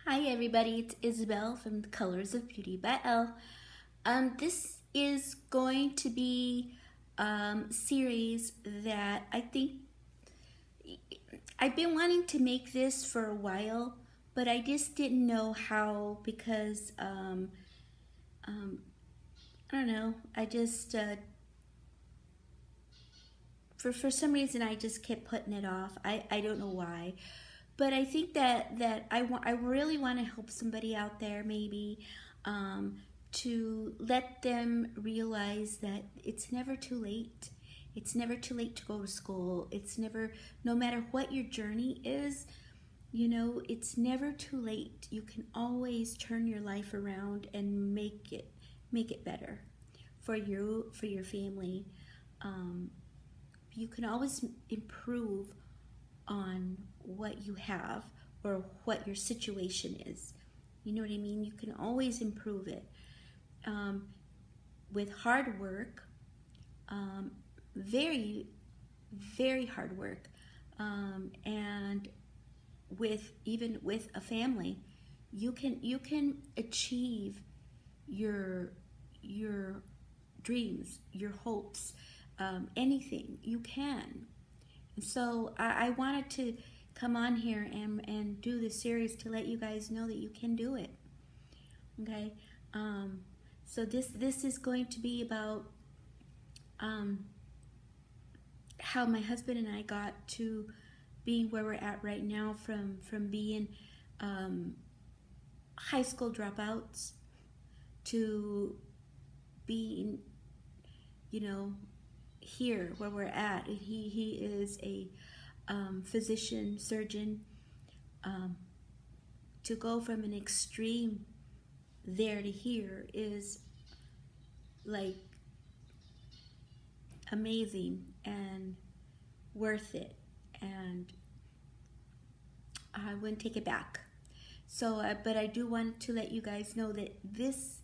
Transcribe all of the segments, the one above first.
Hi everybody, it's Isabelle from The Colors of Beauty by Elle. This is going to be a series that I think I've been wanting to make this for a while, but I just didn't know how because I don't know. I just for some reason I just kept putting it off. I don't know why. But I think that I really want to help somebody out there maybe to let them realize that it's never too late. It's never too late to go to school. It's never, no matter what your journey is, you know, it's never too late. You can always turn your life around and make it better for you, for your family. You can always improve on what you have or what your situation is. You know what I mean? You can always improve it with hard work, very, very hard work, and even with a family, you can achieve your dreams, your hopes, anything you can. So I wanted to come on here and do this series to let you guys know that you can do it. Okay, so this is going to be about how my husband and I got to being where we're at right now, from being high school dropouts to being, you know, here where we're at. He is a physician, surgeon. To go from an extreme there to here is like amazing and worth it, and I wouldn't take it back. So but I do want to let you guys know that this,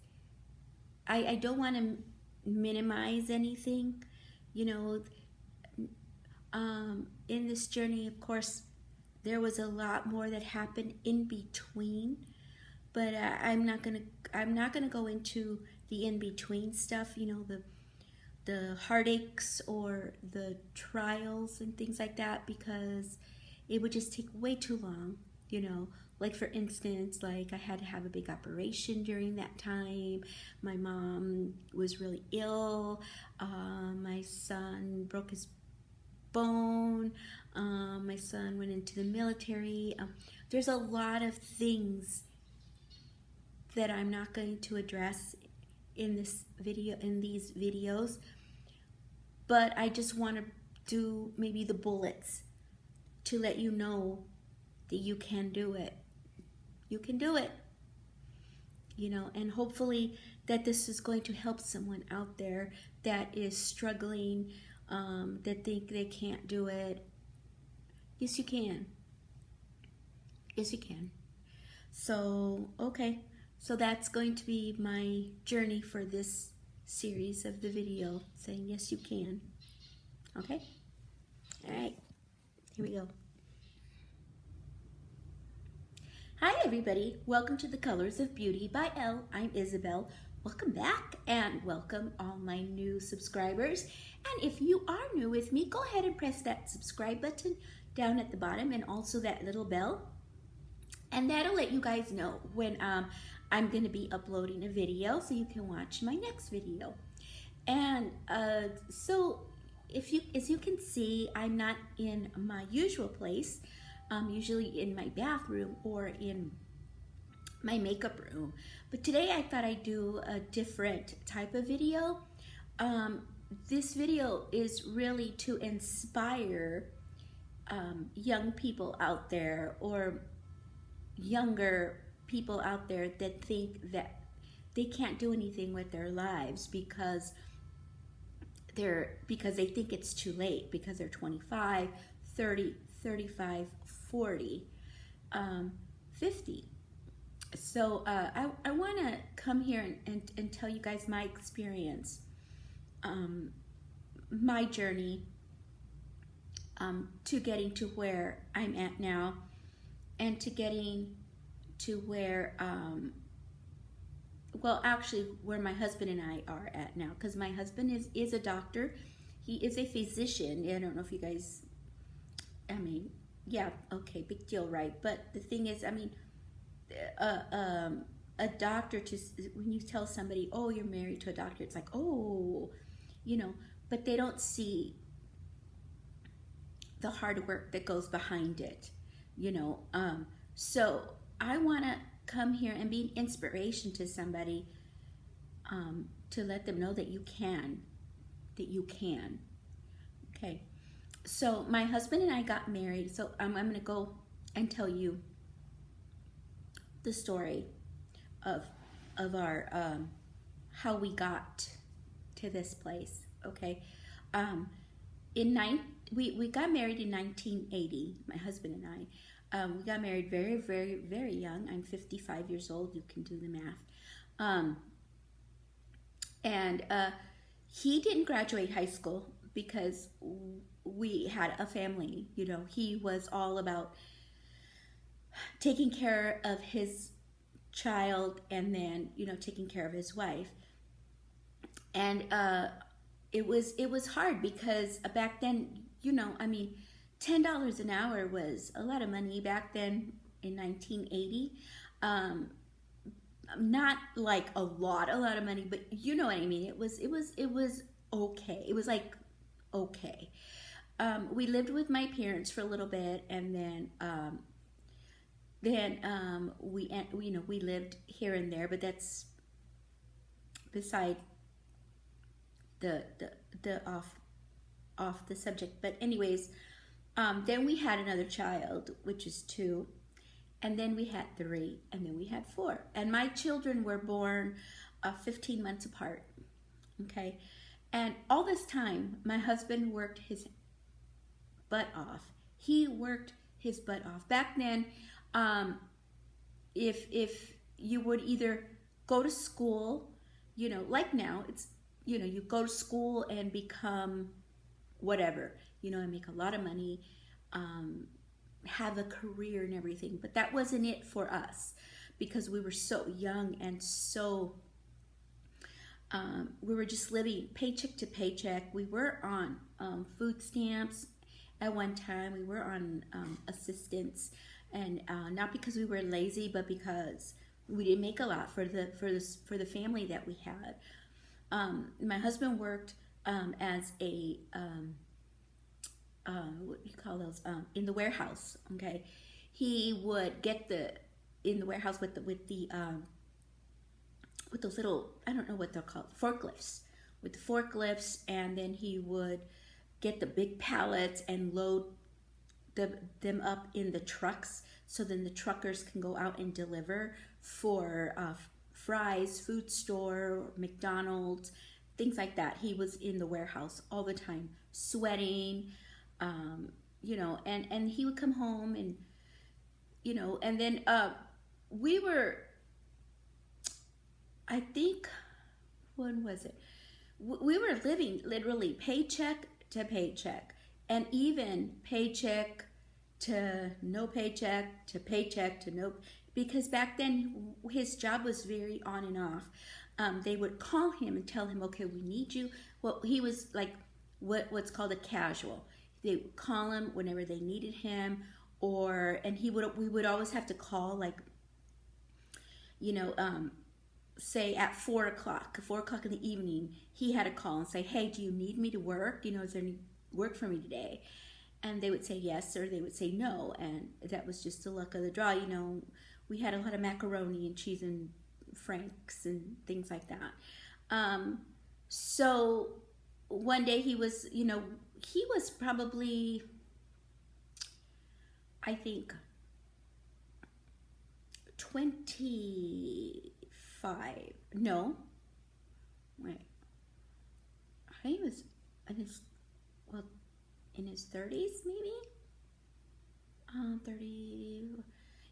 I don't want to minimize anything. You know, in this journey, of course, there was a lot more that happened in between, but I'm not gonna go into the in between stuff. You know, the heartaches or the trials and things like that, because it would just take way too long. You know, like for instance, like I had to have a big operation during that time. My mom was really ill. My son broke his bone. My son went into the military. There's a lot of things that I'm not going to address in this video, in these videos, but I just want to do maybe the bullets to let you know that you can do it. You can do it, you know, and hopefully that this is going to help someone out there that is struggling, that think they can't do it. Yes, you can. Yes, you can. So, okay. So that's going to be my journey for this series of the video, saying yes, you can. Okay? All right. Here we go. Hi everybody, welcome to The Colors of Beauty by Elle. I'm Isabelle. Welcome back, and welcome all my new subscribers. And if you are new with me, go ahead and press that subscribe button down at the bottom, and also that little bell. And that'll let you guys know when I'm going to be uploading a video, so you can watch my next video. And so as you can see, I'm not in my usual place. Usually in my bathroom or in my makeup room. But today I thought I'd do a different type of video. This video is really to inspire young people out there, or younger people out there that think that they can't do anything with their lives because they think it's too late, because they're 25, 30, 35, 40, 50. So I want to come here and tell you guys my experience, my journey to getting to where I'm at now, and to getting to where, well, actually, where my husband and I are at now, because my husband is a doctor. He is a physician. I don't know if you guys, I mean, yeah, okay, big deal, right? But the thing is, I mean, a doctor, when you tell somebody, oh, you're married to a doctor, it's like, oh, you know, but they don't see the hard work that goes behind it, you know. So I want to come here and be an inspiration to somebody, to let them know that you can, okay. So my husband and I got married. So I'm going to go and tell you the story of our, how we got to this place, okay. We got married in 1980, my husband and I. We got married very, very, very young. I'm 55 years old. You can do the math. And he didn't graduate high school because we had a family. You know, he was all about taking care of his child and then, you know, taking care of his wife. And it was hard because back then, you know, I mean, $10 an hour was a lot of money back then in 1980. Not like a lot of money, but you know what I mean. It was okay. It was like okay. We lived with my parents for a little bit, and then we you know, we lived here and there, but that's beside the off the subject. But anyways, then we had another child, which is 2, and then we had 3, and then we had 4, and my children were born 15 months apart, okay. And all this time my husband worked his butt off. He worked his butt off. Back then, if you would either go to school, you know, like now, it's, you know, you go to school and become whatever, you know, and make a lot of money, have a career and everything. But that wasn't it for us because we were so young and so, we were just living paycheck to paycheck. We were on food stamps at one time. We were on assistance, and not because we were lazy, but because we didn't make a lot for the family that we had. My husband worked as a what do you call those, in the warehouse, okay. He would get in the warehouse with those little, I don't know what they're called, forklifts, with the forklifts, and then he would get the big pallets and load them up in the trucks, so then the truckers can go out and deliver for Fry's food store, McDonald's, things like that. He was in the warehouse all the time, sweating, you know, and he would come home, and, you know, and then we were, I think, when was it? We were living literally paycheck to paycheck, and even paycheck to no paycheck to paycheck to no, because back then his job was very on and off. They would call him and tell him, okay, we need you. Well, he was like what's called a casual. They would call him whenever they needed him, and we would always have to call, like, you know, say at 4 o'clock in the evening, he had to call and say, hey, do you need me to work? You know, is there any work for me today? And they would say yes, or they would say no, and that was just the luck of the draw. You know, we had a lot of macaroni and cheese and franks and things like that. So one day he was, you know, he was probably, I think, 25. No, wait. I think he was in his 30s, maybe. 30.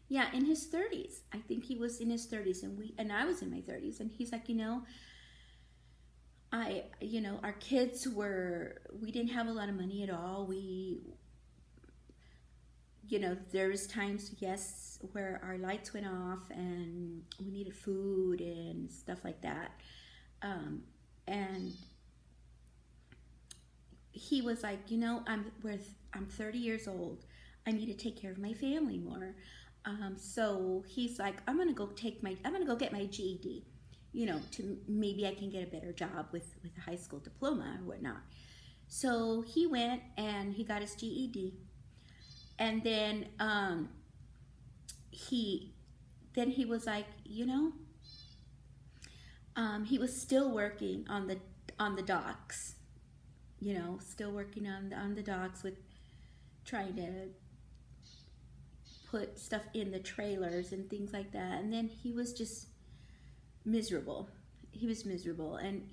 Yeah, in his 30s. I think he was in his 30s, and I was in my 30s, and he's like, you know, our kids we didn't have a lot of money at all. you know, there was times, yes, where our lights went off and we needed food and stuff like that. And he was like, you know, I'm 30 years old. I need to take care of my family more. So he's like, I'm gonna go get my GED, you know, to maybe I can get a better job with a high school diploma or whatnot. So he went and he got his GED, and then he was like, you know, he was still working on the docks, you know, still working on the docks with trying to put stuff in the trailers and things like that. And then he was just miserable. He was miserable, and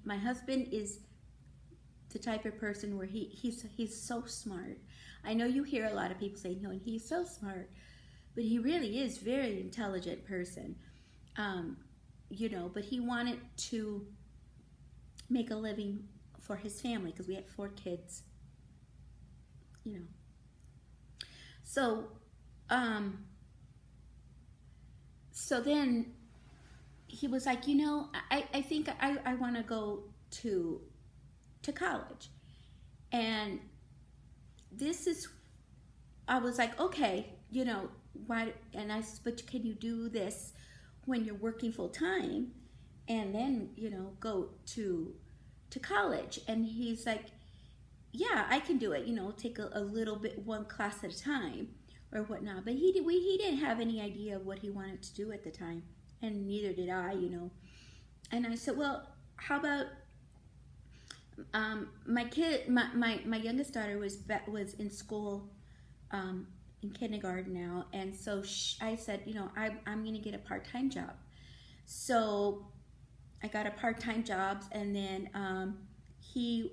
my husband is the type of person where he's so smart. I know you hear a lot of people say, no, and he's so smart, but he really is a very intelligent person. You know, but he wanted to make a living for his family because we had 4 kids, you know. So, so then he was like, you know, I think I want to go to college. And I was like, okay, you know, why? And I said, but can you do this when you're working full time and then, you know, go to college? And he's like, yeah, I can do it, you know, take a little bit, one class at a time or whatnot. But he didn't have any idea of what he wanted to do at the time, and neither did I, you know. And I said, well, how about my youngest daughter was in school, in kindergarten now, and so I said, you know, I'm gonna get a part-time job. So I got a part-time job, and then he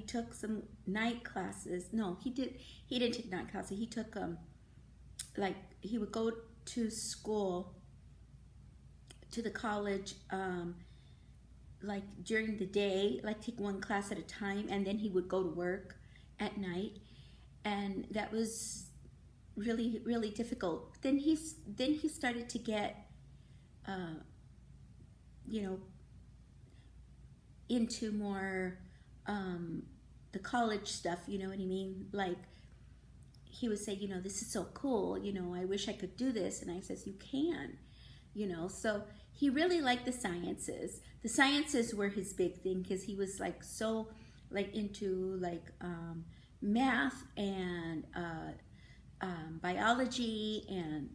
took some night classes. No, he didn't take night classes. He took like, he would go to school, to the college, like during the day, like take one class at a time, and then he would go to work at night. And that was really, really difficult. Then he started to get, you know, into more the college stuff, you know what I mean? Like, he would say, you know, this is so cool, you know, I wish I could do this. And I says, you can, you know. So he really liked the sciences. The sciences were his big thing, because he was like so like into like math and biology and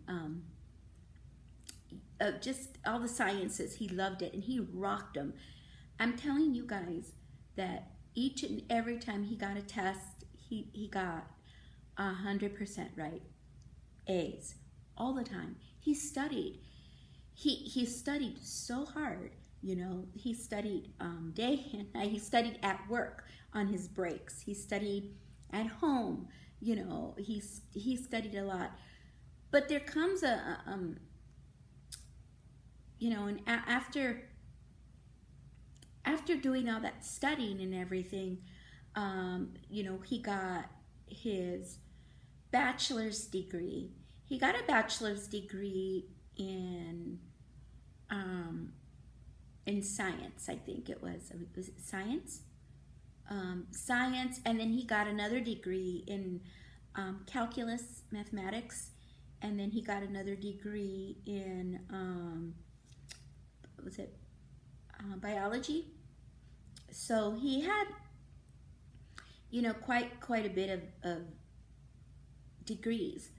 just all the sciences. He loved it and he rocked them. I'm telling you guys that each and every time he got a test, he got 100% right, A's all the time. He studied. He studied so hard, you know. He studied day and night. He studied at work on his breaks. He studied at home, you know. He studied a lot. But there comes a you know, and after doing all that studying and everything, you know, he got his bachelor's degree. He got a bachelor's degree in science, I think it was. Was it science? Science, and then he got another degree in calculus, mathematics, and then he got another degree in what was it? Biology. So he had, you know, quite a bit of degrees.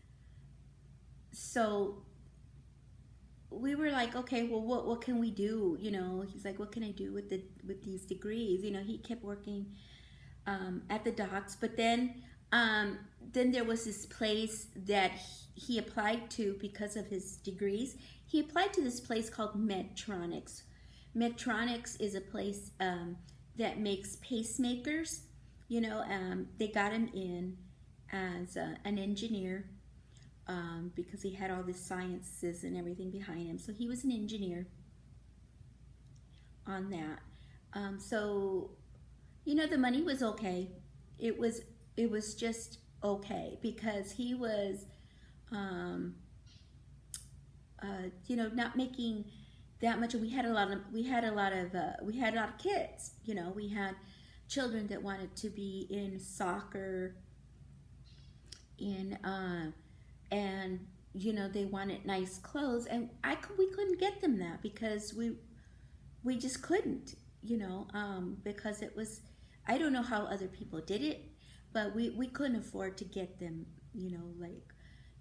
So we were like, okay, well, what can we do? You know, he's like, what can I do with these degrees? You know, he kept working at the docks, but then there was this place that he applied to because of his degrees. He applied to this place called Medtronics. Medtronics is a place that makes pacemakers. You know, they got him in as an engineer because he had all the sciences and everything behind him. So he was an engineer on that. So, you know, the money was okay. It was just okay, because he was, you know, not making that much. We had a lot of kids. You know, we had children that wanted to be in soccer, and you know, they wanted nice clothes, and we couldn't get them that because we just couldn't, you know, because it was, I don't know how other people did it, but we couldn't afford to get them, you know, like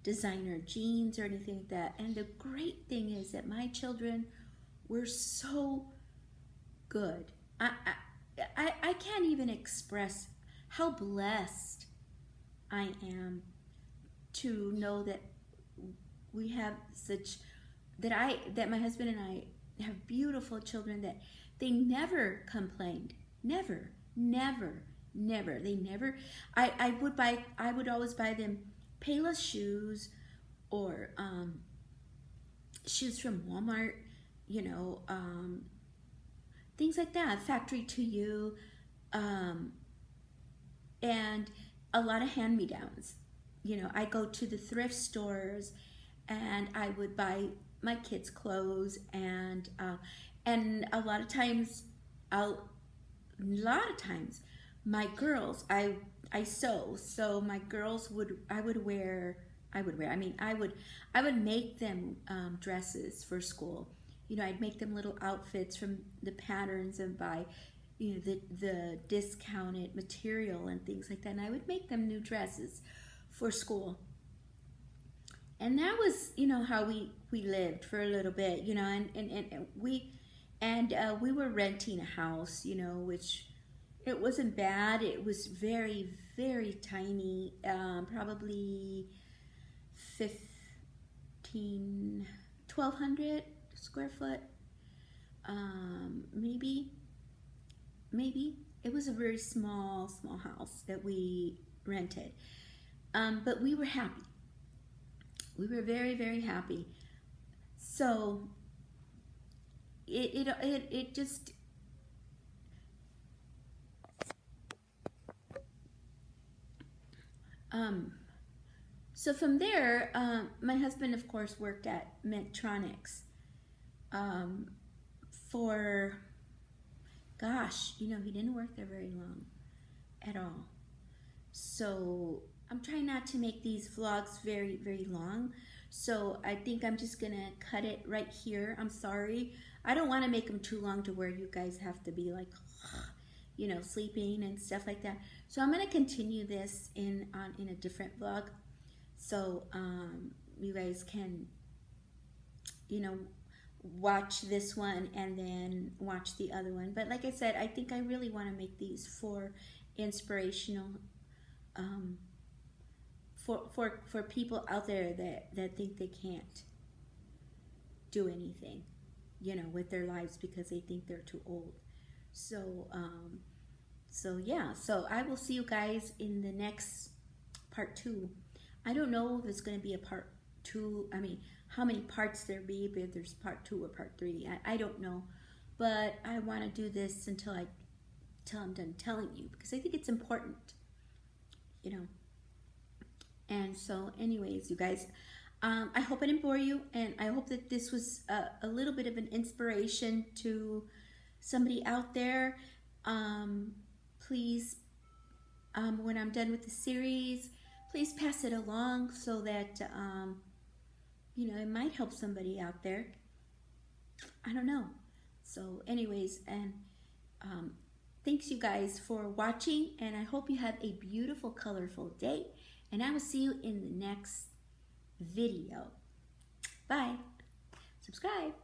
designer jeans or anything like that. And the great thing is that my children were so good. I can't even express how blessed I am to know that we have such, that my husband and I have beautiful children, that they never complained. Never. They never, I would always buy them Payless shoes, or shoes from Walmart, you know, things like that, factory to you, and a lot of hand-me-downs. You know, I go to the thrift stores and I would buy my kids clothes, and a lot of times my girls, I sew, so my girls I would make them dresses for school. You know, I'd make them little outfits from the patterns and buy, you know, the discounted material and things like that, and I would make them new dresses for school. And that was, you know, how we lived for a little bit, you know, and we were renting a house, you know, which it wasn't bad. It was very, very tiny, probably 1,200 square foot, maybe. It was a very small house that we rented, but we were happy. We were very, very happy. So it just, so from there, my husband, of course, worked at Medtronics for, gosh, you know, he didn't work there very long at all. So I'm trying not to make these vlogs very, very long. So I think I'm just gonna cut it right here. I'm sorry. I don't want to make them too long to where you guys have to be like, you know, sleeping and stuff like that. So I'm gonna continue this in a different vlog. So you guys can, you know, watch this one and then watch the other one. But like I said, I think I really want to make these for inspirational, for people out there that think they can't do anything, you know, with their lives because they think they're too old. So so yeah, so I will see you guys in the next part 2. I don't know if it's going to be a part 2. I mean, how many parts there be, if there's part 2 or part 3. I don't know, but I want to do this until I'm done telling you, because I think it's important, you know. And so anyways, you guys, I hope I didn't bore you, and I hope that this was a little bit of an inspiration to somebody out there. Please, when I'm done with the series, please pass it along so that, you know, it might help somebody out there. I don't know. So anyways, and thanks you guys for watching, and I hope you have a beautiful, colorful day, and I will see you in the next video. Bye. Subscribe.